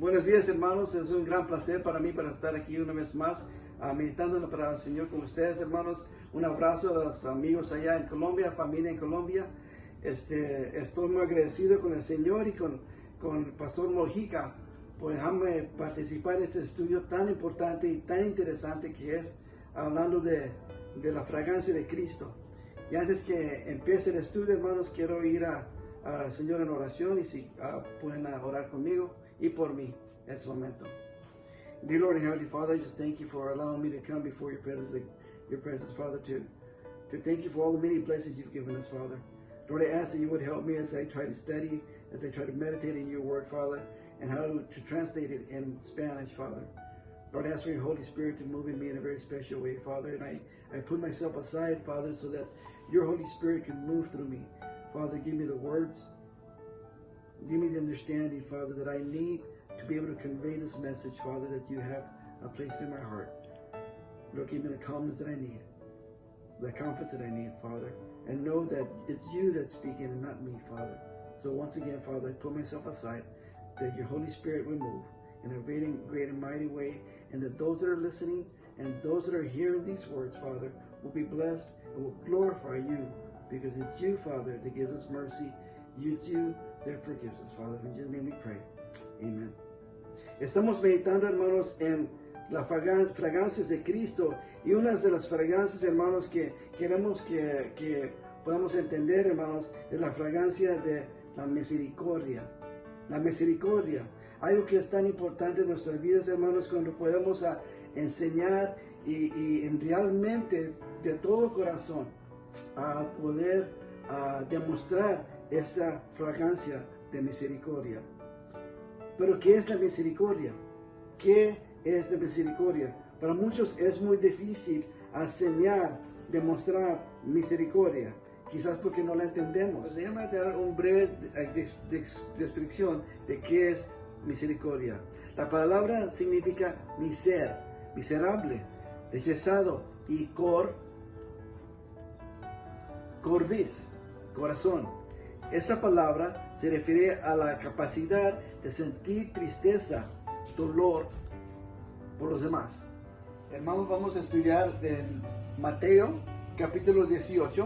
Buenos días, hermanos. Es un gran placer para mí para estar aquí una vez más meditando en la palabra del Señor con ustedes, hermanos. Un abrazo a los amigos allá en Colombia, familia en Colombia. Estoy muy agradecido con el Señor y con el Pastor Mojica por dejarme participar en este estudio tan importante y tan interesante que es hablando de la fragancia de Cristo. Y antes que empiece el estudio, hermanos, quiero ir al Señor en oración y si pueden orar conmigo y por mí en este momento. Dear Lord and Heavenly Father, I just thank you for allowing me to come before your presence, Father, to thank you for all the many blessings you've given us, Father. Lord, I ask that you would help me as I try to study, as I try to meditate in your word, Father, and how to translate it in Spanish, Father. Lord, I ask for your Holy Spirit to move in me in a very special way, Father, and I put myself aside, Father, so that your Holy Spirit can move through me. Father, give me the words, give me the understanding, Father, that I need to be able to convey this message, Father, that you have placed in my heart. Lord, give me the calmness that I need, the confidence that I need, Father, and know that it's you that's speaking and not me, Father. So once again, Father, I put myself aside, that your Holy Spirit will move in a great and mighty way, and that those that are listening and those that are hearing these words, Father, will be blessed and will glorify you, because it's you, Father, that gives us mercy. It's you that forgives us, Father. In Jesus' name we pray. Amen. Estamos meditando, hermanos, en las fragancias de Cristo, y una de las fragancias, hermanos, que queremos que podamos entender, hermanos, es la fragancia de la misericordia. La misericordia, algo que es tan importante en nuestras vidas, hermanos, cuando podemos enseñar y realmente de todo corazón a poder demostrar esta fragancia de misericordia. Pero ¿qué es la misericordia? ¿Qué es la misericordia? Para muchos es muy difícil enseñar, demostrar misericordia, quizás porque no la entendemos. Déjame dar una breve descripción de qué es misericordia. La palabra significa miserable, rechazado, y cordis, corazón. Esa palabra se refiere a la capacidad de sentir tristeza, dolor por los demás. Hermanos, vamos a estudiar en Mateo capítulo 18,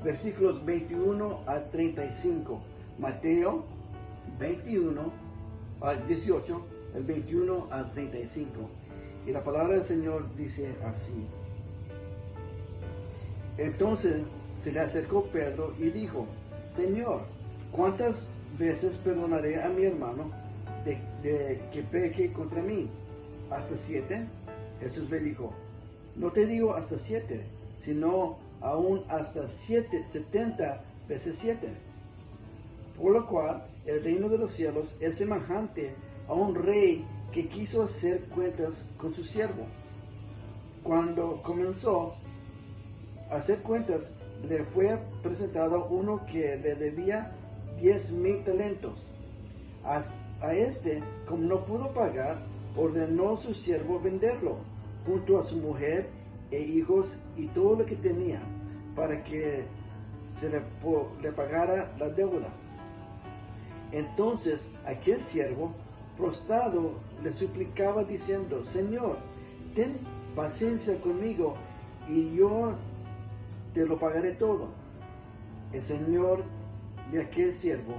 versículos 21 a 35. Mateo 21 al 18, el 21 al 35. Y la palabra del Señor dice así. Entonces se le acercó Pedro y dijo: Señor, ¿cuántas veces perdonaré a mi hermano de que peque contra mí? ¿Hasta 7? Jesús le dijo: no te digo hasta 7, sino aún hasta 70 veces 7. Por lo cual el reino de los cielos es semejante a un rey que quiso hacer cuentas con su siervo. Cuando comenzó a hacer cuentas, le fue presentado uno que le debía 10,000 talentos. A este, como no pudo pagar, ordenó a su siervo venderlo, junto a su mujer e hijos y todo lo que tenía, para que se le pagara la deuda. Entonces aquel siervo, prostrado, le suplicaba diciendo: Señor, ten paciencia conmigo y yo te lo pagaré todo. El Señor de aquel siervo,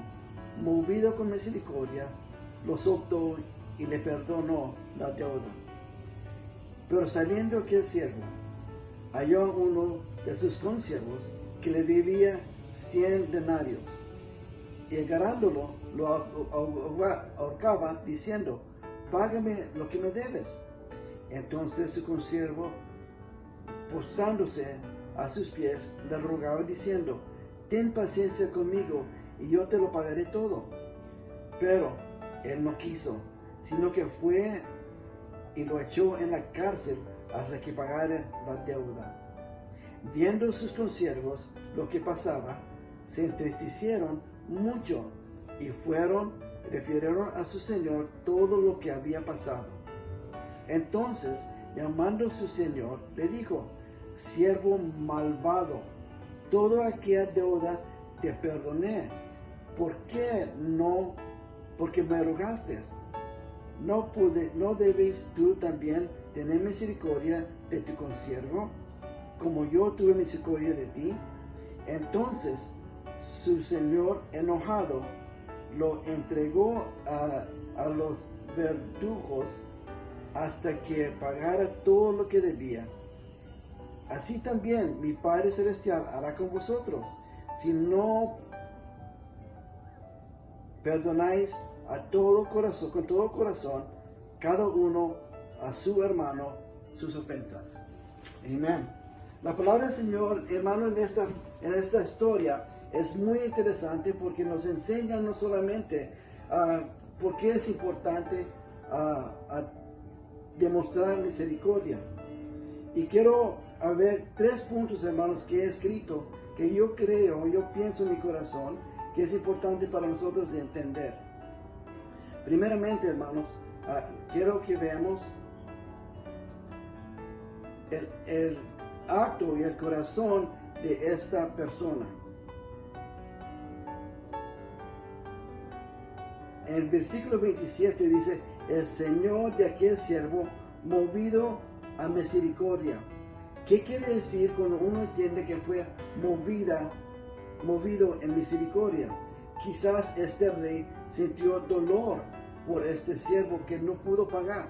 movido con misericordia, lo soltó y le perdonó la deuda. Pero saliendo aquel siervo, halló a uno de sus consiervos que le debía 100 denarios, y agarrándolo, lo ahorcaba, diciendo: págame lo que me debes. Entonces su consiervo, postrándose a sus pies, le rogaba diciendo: ten paciencia conmigo y yo te lo pagaré todo. Pero él no quiso, sino que fue y lo echó en la cárcel hasta que pagara la deuda. Viendo sus consiervos lo que pasaba, se entristecieron mucho y refirieron a su señor todo lo que había pasado. Entonces, llamando a su señor, le dijo: siervo malvado, toda aquella deuda te perdoné. ¿Por qué no? Porque me rogaste. ¿No debes tú también tener misericordia de tu consiervo, como yo tuve misericordia de ti? Entonces su señor, enojado, lo entregó a los verdugos hasta que pagara todo lo que debía. Así también mi Padre Celestial hará con vosotros, si no perdonáis con todo corazón, cada uno a su hermano sus ofensas. Amén. La palabra del Señor, hermano, en esta historia es muy interesante porque nos enseña no solamente por qué es importante demostrar misericordia. Y quiero ver 3 puntos, hermanos, que he escrito, que yo pienso en mi corazón, que es importante para nosotros de entender. Primeramente, hermanos, quiero que veamos el acto y el corazón de esta persona. En el versículo 27 dice, el Señor de aquel siervo, movido a misericordia. ¿Qué quiere decir cuando uno entiende que fue movido en misericordia? Quizás este rey sintió dolor por este siervo que no pudo pagar.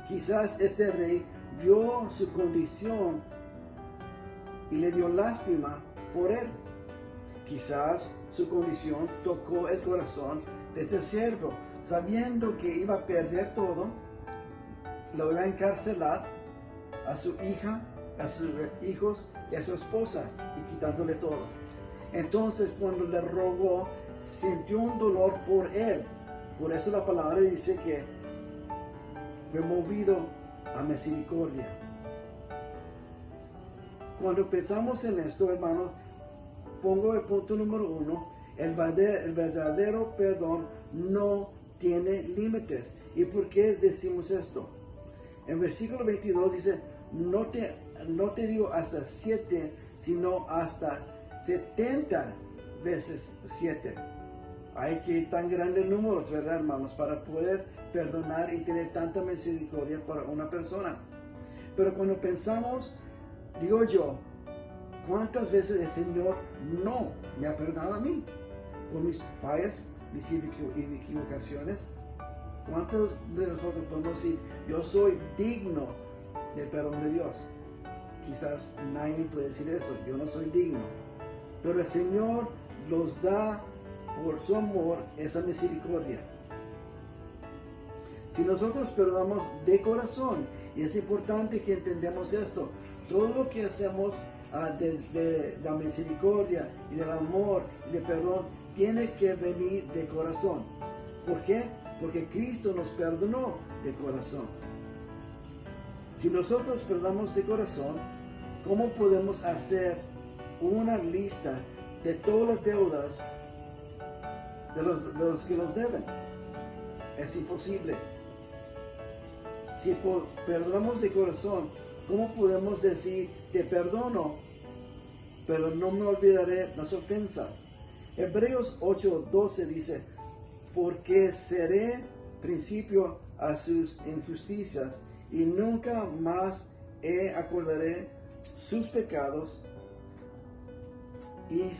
Quizás este rey vio su condición y le dio lástima por él. Quizás su condición tocó el corazón de este siervo, sabiendo que iba a perder todo, lo iba a encarcelar a su hija, a sus hijos y a su esposa, y quitándole todo. Entonces, cuando le rogó, sintió un dolor por él. Por eso la palabra dice que fue movido a misericordia. Cuando pensamos en esto, hermanos, pongo el punto número 1. El verdadero perdón no tiene límites. ¿Y por qué decimos esto? En versículo 22 dice, no te digo hasta 7, sino hasta 70 veces 7. Hay que tan grandes números, ¿verdad, hermanos? Para poder perdonar y tener tanta misericordia para una persona. Pero cuando pensamos, digo yo, ¿cuántas veces el Señor no me ha perdonado a mí? Por mis fallas, mis equivocaciones. ¿Cuántos de nosotros podemos decir, yo soy digno del perdón de Dios? Quizás nadie puede decir eso, yo no soy digno. Pero el Señor los da por su amor esa misericordia. Si nosotros perdonamos de corazón, y es importante que entendamos esto, todo lo que hacemos de la misericordia y del amor y del perdón tiene que venir de corazón. ¿Por qué? Porque Cristo nos perdonó de corazón. Si nosotros perdonamos de corazón, ¿cómo podemos hacer una lista de todas las deudas de los que nos deben? Es imposible. Si perdonamos de corazón, ¿cómo podemos decir, te perdono, pero no me olvidaré las ofensas? Hebreos 8:12 dice, porque seré principio a sus injusticias y nunca más acordaré sus pecados y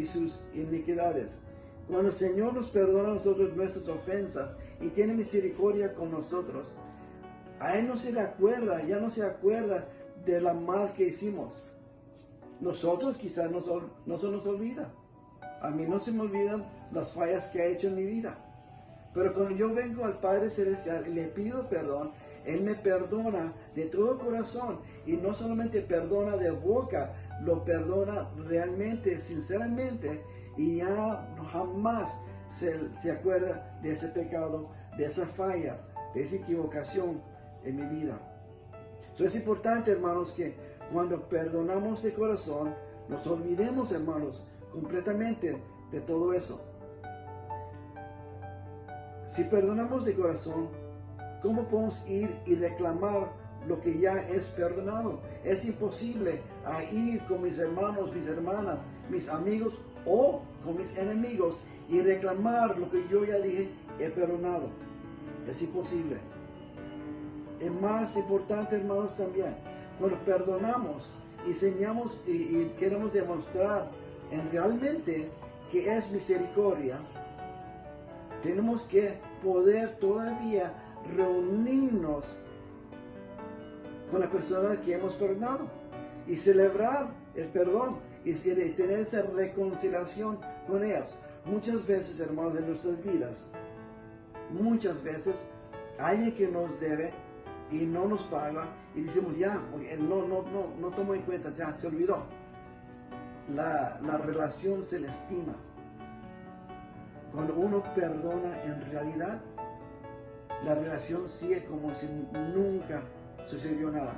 sus iniquidades. Cuando el Señor nos perdona a nosotros nuestras ofensas y tiene misericordia con nosotros, a Él no se le acuerda, ya no se acuerda de la mal que hicimos. Nosotros quizás no se nos olvida. A mí no se me olvidan las fallas que he hecho en mi vida. Pero cuando yo vengo al Padre Celestial y le pido perdón, Él me perdona de todo corazón. Y no solamente perdona de boca, lo perdona realmente, sinceramente. Y ya jamás se acuerda de ese pecado, de esa falla, de esa equivocación en mi vida. Es importante, hermanos, que cuando perdonamos de corazón, nos olvidemos, hermanos, completamente de todo eso. Si perdonamos de corazón, ¿cómo podemos ir y reclamar lo que ya es perdonado? Es imposible ir con mis hermanos, mis hermanas, mis amigos o con mis enemigos y reclamar lo que yo ya dije he perdonado. Es imposible. Es más importante, hermanos, también, cuando perdonamos, enseñamos y queremos demostrar realmente que es misericordia, tenemos que poder todavía reunirnos con la persona que hemos perdonado y celebrar el perdón y tener esa reconciliación con ellos. Muchas veces, hermanos, en nuestras vidas, muchas veces alguien que nos debe y no nos paga y decimos ya, no tomo en cuenta, ya se olvidó. La relación se le estima. Cuando uno perdona, en realidad la relación sigue como si nunca sucedió nada.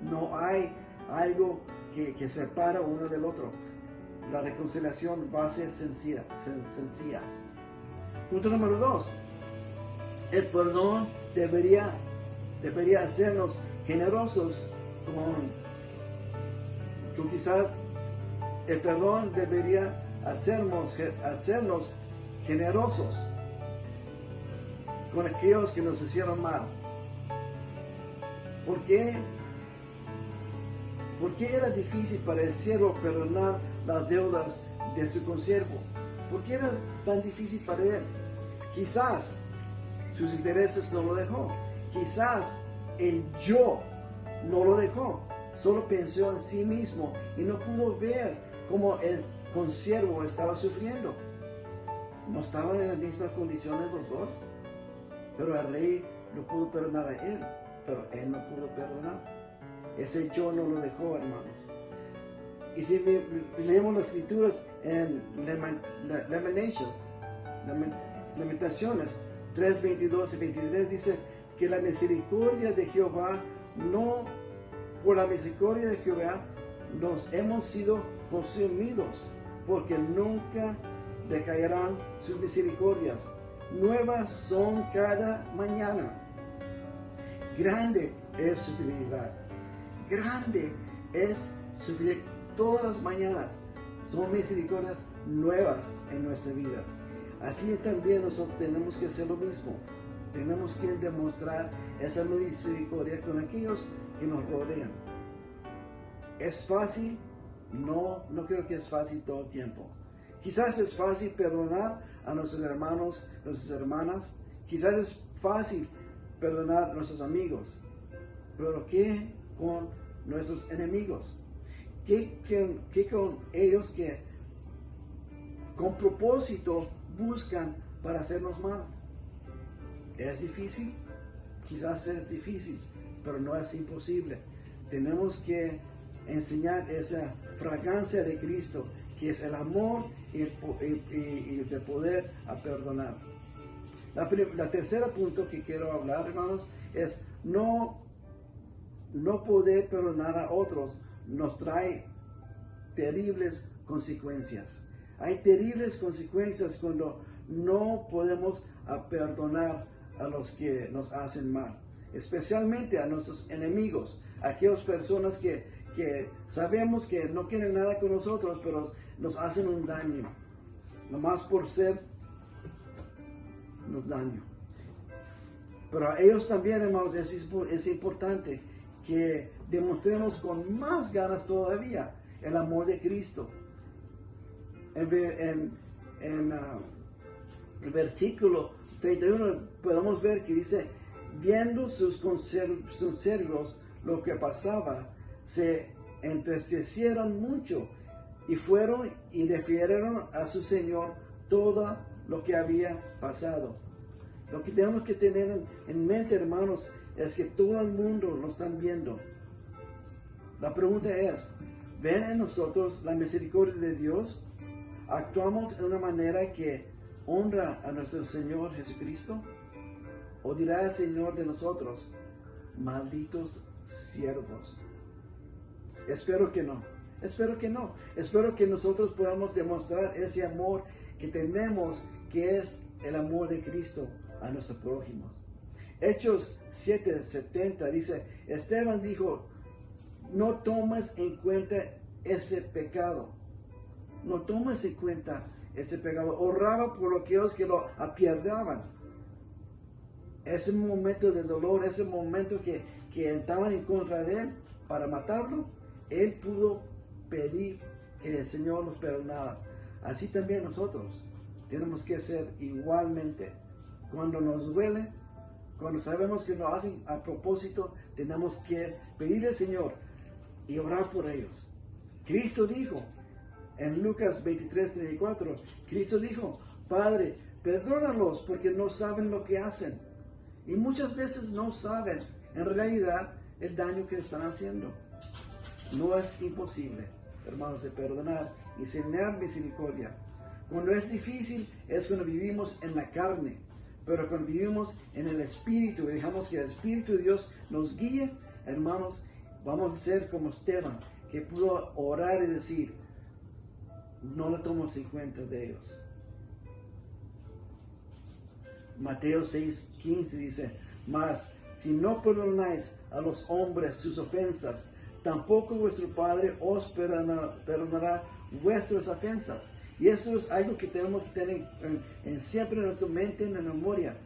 No hay algo que separa uno del otro. La reconciliación va a ser sencilla. Punto número 2. El perdón debería hacernos generosos con quizás el perdón debería hacernos generosos con aquellos que nos hicieron mal. ¿Por qué? ¿Por qué era difícil para el siervo perdonar las deudas de su consiervo? ¿Por qué era tan difícil para él? Quizás sus intereses no lo dejó. Quizás el yo no lo dejó. Solo pensó en sí mismo y no pudo ver cómo el consiervo estaba sufriendo. No estaban en las mismas condiciones los dos. Pero el rey lo pudo perdonar a él, pero él no pudo perdonar. Ese yo no lo dejó, hermanos. Y si leemos las escrituras en Lamentaciones 3, 22 y 23, dice que la misericordia de Jehová, no por la misericordia de Jehová nos hemos sido consumidos, porque nunca decaerán sus misericordias. Nuevas son cada mañana. Grande es su fidelidad. Grande es su fidelidad. Todas las mañanas son misericordias nuevas en nuestras vidas. Así también nosotros tenemos que hacer lo mismo. Tenemos que demostrar esa misericordia con aquellos que nos rodean. ¿Es fácil? No creo que es fácil todo el tiempo. Quizás es fácil perdonar a nuestros hermanos, nuestras hermanas. Quizás es fácil perdonar a nuestros amigos. Pero ¿qué con nuestros enemigos? ¿Qué con ellos que con propósito buscan para hacernos mal? ¿Es difícil? Quizás es difícil, pero no es imposible. Tenemos que enseñar esa fragancia de Cristo, que es el amor y el poder a perdonar. La tercera punto que quiero hablar, hermanos, es no poder perdonar a otros nos trae terribles consecuencias. Hay terribles consecuencias cuando no podemos perdonar a los que nos hacen mal, especialmente a nuestros enemigos, a aquellas personas que sabemos que no quieren nada con nosotros, pero nos hacen un daño, nomás por ser, nos daño. Pero a ellos también, hermanos, es importante que demostremos con más ganas todavía el amor de Cristo. En el versículo 31 podemos ver que dice: viendo sus consiervos lo que pasaba, se entristecieron mucho y fueron y refirieron a su Señor todo lo que había pasado. Lo que tenemos que tener en mente, hermanos, es que todo el mundo nos está viendo. La pregunta es: ¿ven en nosotros la misericordia de Dios? ¿Actuamos de una manera que honra a nuestro Señor Jesucristo? ¿O dirá el Señor de nosotros: malditos siervos? Espero que no. Espero que no. Espero que nosotros podamos demostrar ese amor que tenemos, que es el amor de Cristo a nuestros prójimos. Hechos 7:70 dice: Esteban dijo: no tomes en cuenta ese pecado. No tomes en cuenta ese pecado. Oraba por aquellos que lo apierdaban. ese momento de dolor, ese momento que estaban en contra de él para matarlo, él pudo pedir que el Señor nos perdonara. Así también nosotros tenemos que ser igualmente. Cuando nos duele, cuando sabemos que lo hacen a propósito, tenemos que pedirle al Señor y orar por ellos. Cristo dijo en Lucas 23:34, Cristo dijo: Padre, perdónalos porque no saben lo que hacen. Y muchas veces no saben en realidad el daño que están haciendo. No es imposible, hermanos, de perdonar y tener misericordia. Cuando es difícil es cuando vivimos en la carne, pero cuando vivimos en el Espíritu y dejamos que el Espíritu de Dios nos guíe, hermanos, vamos a ser como Esteban, que pudo orar y decir: no lo tomamos en cuenta de ellos. Mateo 6:15 dice: mas si no perdonáis a los hombres sus ofensas, tampoco vuestro Padre os perdonará vuestras ofensas. Y eso es algo que tenemos que tener siempre en nuestra mente, en la memoria.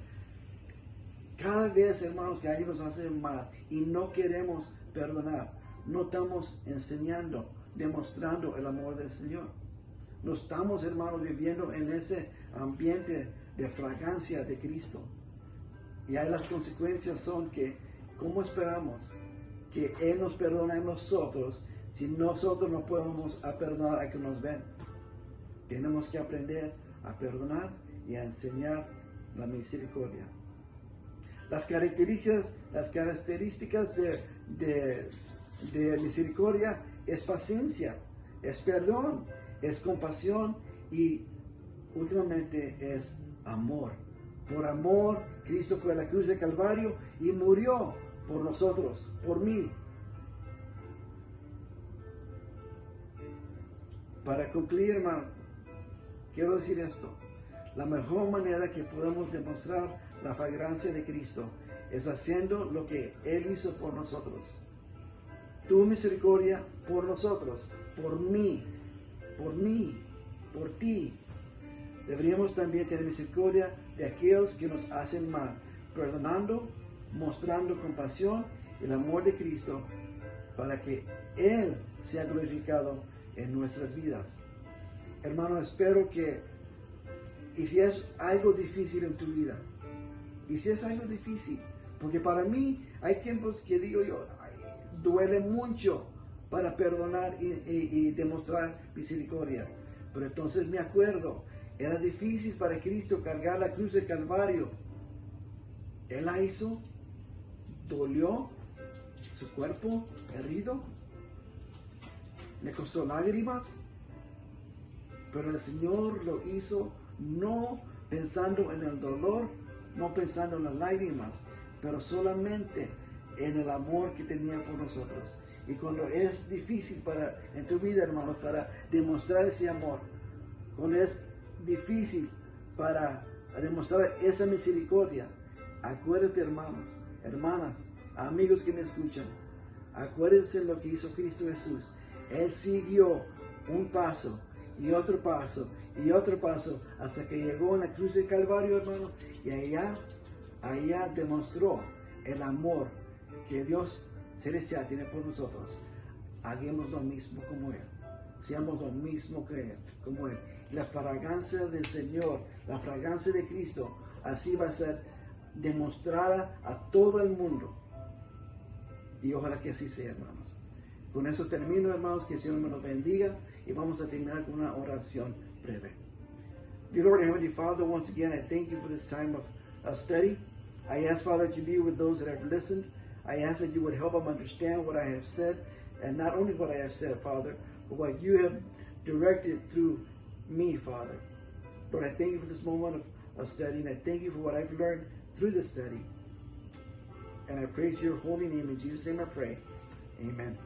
Cada vez, hermanos, que alguien nos hace mal y no queremos perdonar, no estamos enseñando, demostrando el amor del Señor. No estamos, hermanos, viviendo en ese ambiente de fragancia de Cristo. Y ahí las consecuencias son que, ¿cómo esperamos que Él nos perdone a nosotros si nosotros no podemos perdonar a que nos ven? Tenemos que aprender a perdonar y a enseñar la misericordia. Las características de misericordia es paciencia, es perdón, es compasión y últimamente es amor. Por amor, Cristo fue a la cruz de Calvario y murió por nosotros, por mí. Para concluir, hermano, quiero decir esto: la mejor manera que podemos demostrar la fragancia de Cristo es haciendo lo que Él hizo por nosotros. Tu misericordia por nosotros, por mí, por ti. Deberíamos también tener misericordia de aquellos que nos hacen mal, perdonando, mostrando compasión y el amor de Cristo para que Él sea glorificado en nuestras vidas. Hermano, espero que, y si es algo difícil en tu vida, porque para mí hay tiempos que digo yo, duele mucho para perdonar y demostrar misericordia, pero entonces me acuerdo, era difícil para Cristo cargar la cruz del Calvario. Él la hizo, dolió, su cuerpo herido, le costó lágrimas, pero el Señor lo hizo no pensando en el dolor, no pensando en las lágrimas, pero solamente en el amor que tenía por nosotros. Y cuando es difícil en tu vida, hermanos, para demostrar ese amor, cuando es difícil para demostrar esa misericordia, acuérdate, hermanos, hermanas, amigos que me escuchan, acuérdense lo que hizo Cristo Jesús. Él siguió un paso y otro paso y otro paso hasta que llegó a la cruz del Calvario, hermano, y allá demostró el amor que Dios celestial tiene por nosotros. Hagamos lo mismo como Él, seamos lo mismo que Él, como Él. La fragancia del Señor, la fragancia de Cristo, así va a ser demostrada a todo el mundo. Y ojalá que así sea, hermanos. Con eso termino, hermanos, que el Señor me los bendiga y vamos a terminar con una oración breve. Dear Lord and Heavenly Father, once again, I thank you for this time of study. I ask, Father, that you be with those that have listened. I ask that you would help them understand what I have said, and not only what I have said, Father, but what you have directed through me, Father. Lord, I thank you for this moment of study, and I thank you for what I've learned through this study. And I praise your holy name. In Jesus' name I pray. Amen.